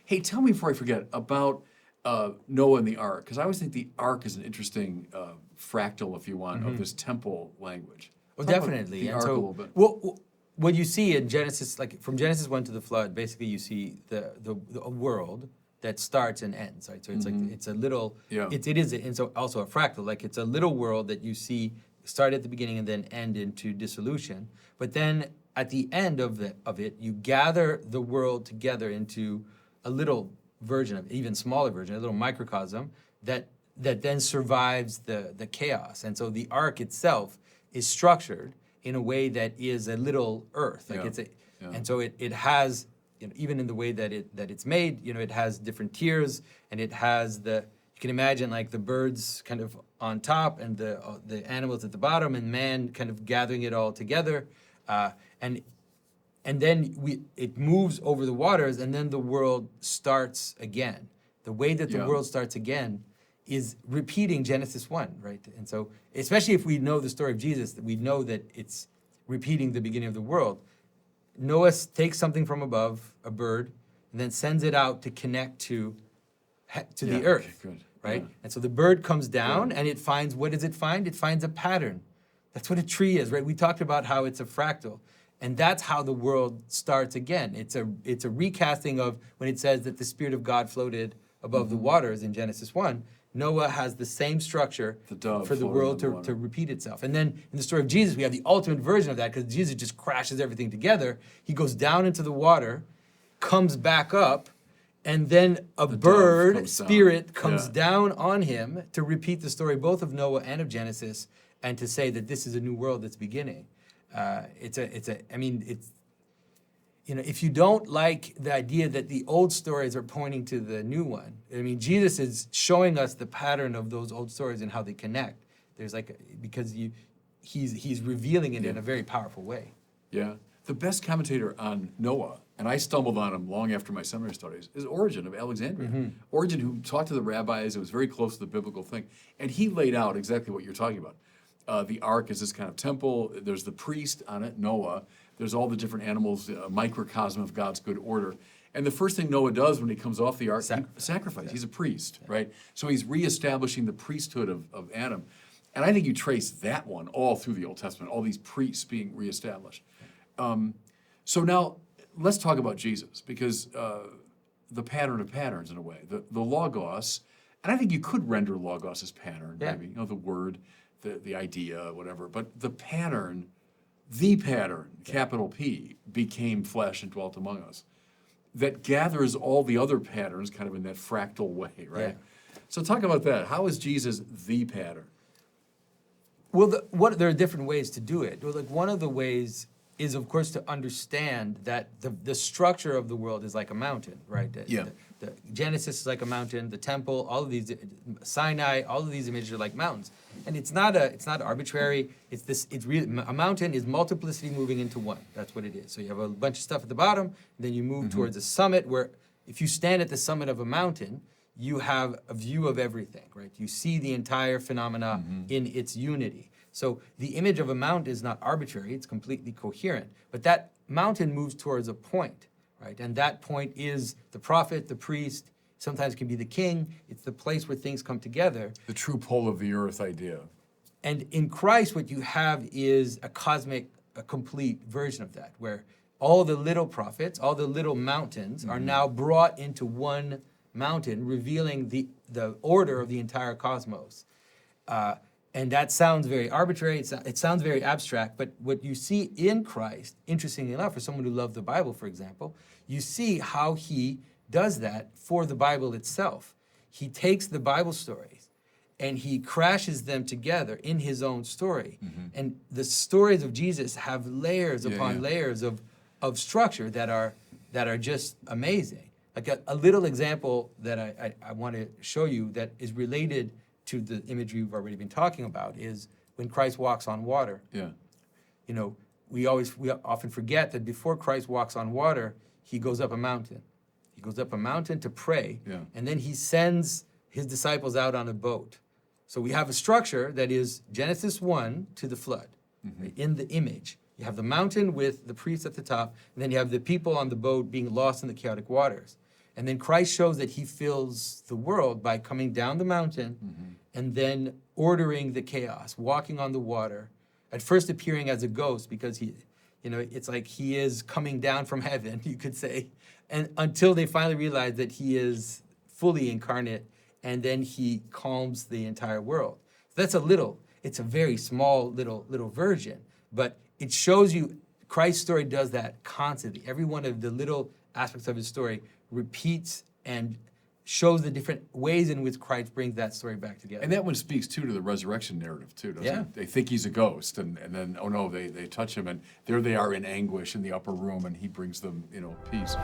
Hey, tell me before I forget about Noah and the ark, because I always think the ark is an interesting fractal, if you want, of this temple language. Well, Talk about definitely. the And ark a so, little bit. what you see in Genesis, like from Genesis 1 to the flood, basically you see a world that starts and ends, right? So it's like it's a little, Yeah. it is, and so also a fractal, like it's a little world that you see start at the beginning and then end into dissolution. But then at the end of it, you gather the world together into a little version of, even smaller version, a little microcosm that then survives the chaos. And so the ark itself is structured in a way that is a little earth. Like and so it has, even in the way that it's made, it has different tiers, and it has you can imagine like the birds kind of on top and the animals at the bottom, and man kind of gathering it all together. And then it moves over the waters, and then the world starts again. The way that the world starts again is repeating Genesis 1, right? And so, especially if we know the story of Jesus, we know that it's repeating the beginning of the world. Noah takes something from above, a bird, and then sends it out to connect to the earth, right? Yeah. And so the bird comes down, and it finds, what does it find? It finds a pattern. That's what a tree is, right? We talked about how it's a fractal. And that's how the world starts again. It's a recasting of when it says that the Spirit of God floated above the waters in Genesis 1. Noah has the same structure for the world to repeat itself. And then in the story of Jesus, we have the ultimate version of that, because Jesus just crashes everything together. He goes down into the water, comes back up, and then a bird spirit comes down on him to repeat the story both of Noah and of Genesis, and to say that this is a new world that's beginning. If you don't like the idea that the old stories are pointing to the new one, Jesus is showing us the pattern of those old stories and how they connect. There's he's revealing it in a very powerful way. Yeah. The best commentator on Noah, and I stumbled on him long after my seminary studies, is Origen of Alexandria. Origen, who talked to the rabbis, it was very close to the biblical thing, and he laid out exactly what you're talking about. The ark is this kind of temple. There's the priest on it, Noah. There's all the different animals, a microcosm of God's good order. And the first thing Noah does when he comes off the ark, sacrifice. He's a priest, right? So he's reestablishing the priesthood of Adam. And I think you trace that one all through the Old Testament, all these priests being reestablished. So now let's talk about Jesus, because the pattern of patterns, in a way, the Logos, and I think you could render Logos as pattern, maybe, the word, the idea, whatever, but the pattern, capital P, became flesh and dwelt among us, that gathers all the other patterns kind of in that fractal way, right? Yeah. So talk about that. How is Jesus the pattern? Well, there are different ways to do it. Well, like one of the ways is, of course, to understand that the structure of the world is like a mountain, right? The Genesis is like a mountain. The temple, all of these, Sinai, all of these images are like mountains, and it's not arbitrary. A mountain is multiplicity moving into one. That's what it is. So you have a bunch of stuff at the bottom, then you move towards a summit, where if you stand at the summit of a mountain, you have a view of everything, right? You see the entire phenomena in its unity. So the image of a mountain is not arbitrary, it's completely coherent. But that mountain moves towards a point, right? And that point is the prophet, the priest, sometimes can be the king. It's the place where things come together. The true pole of the earth idea. And in Christ, what you have is a complete version of that, where all the little prophets, all the little mountains are now brought into one mountain, revealing the order of the entire cosmos. And that sounds very arbitrary, it sounds very abstract, but what you see in Christ, interestingly enough, for someone who loved the Bible, for example, you see how he does that for the Bible itself. He takes the Bible stories and he crashes them together in his own story. And the stories of Jesus have layers upon layers of structure that are just amazing. Like a little example that I want to show you that is related to the imagery we've already been talking about is when Christ walks on water. Yeah. We often forget that before Christ walks on water, he goes up a mountain. He goes up a mountain to pray, and then he sends his disciples out on a boat. So we have a structure that is Genesis 1 to the flood, right, in the image. You have the mountain with the priest at the top, and then you have the people on the boat being lost in the chaotic waters. And then Christ shows that he fills the world by coming down the mountain and then ordering the chaos, walking on the water, at first appearing as a ghost because he, it's like he is coming down from heaven, you could say, and until they finally realize that he is fully incarnate, and then he calms the entire world. So it's a very small little version, but it shows you Christ's story does that constantly. Every one of the little aspects of his story repeats and shows the different ways in which Christ brings that story back together. And that one speaks, too, to the resurrection narrative, too, doesn't Yeah. it? They think he's a ghost, and then, oh no, they touch him, and there they are in anguish in the upper room, and he brings them, peace.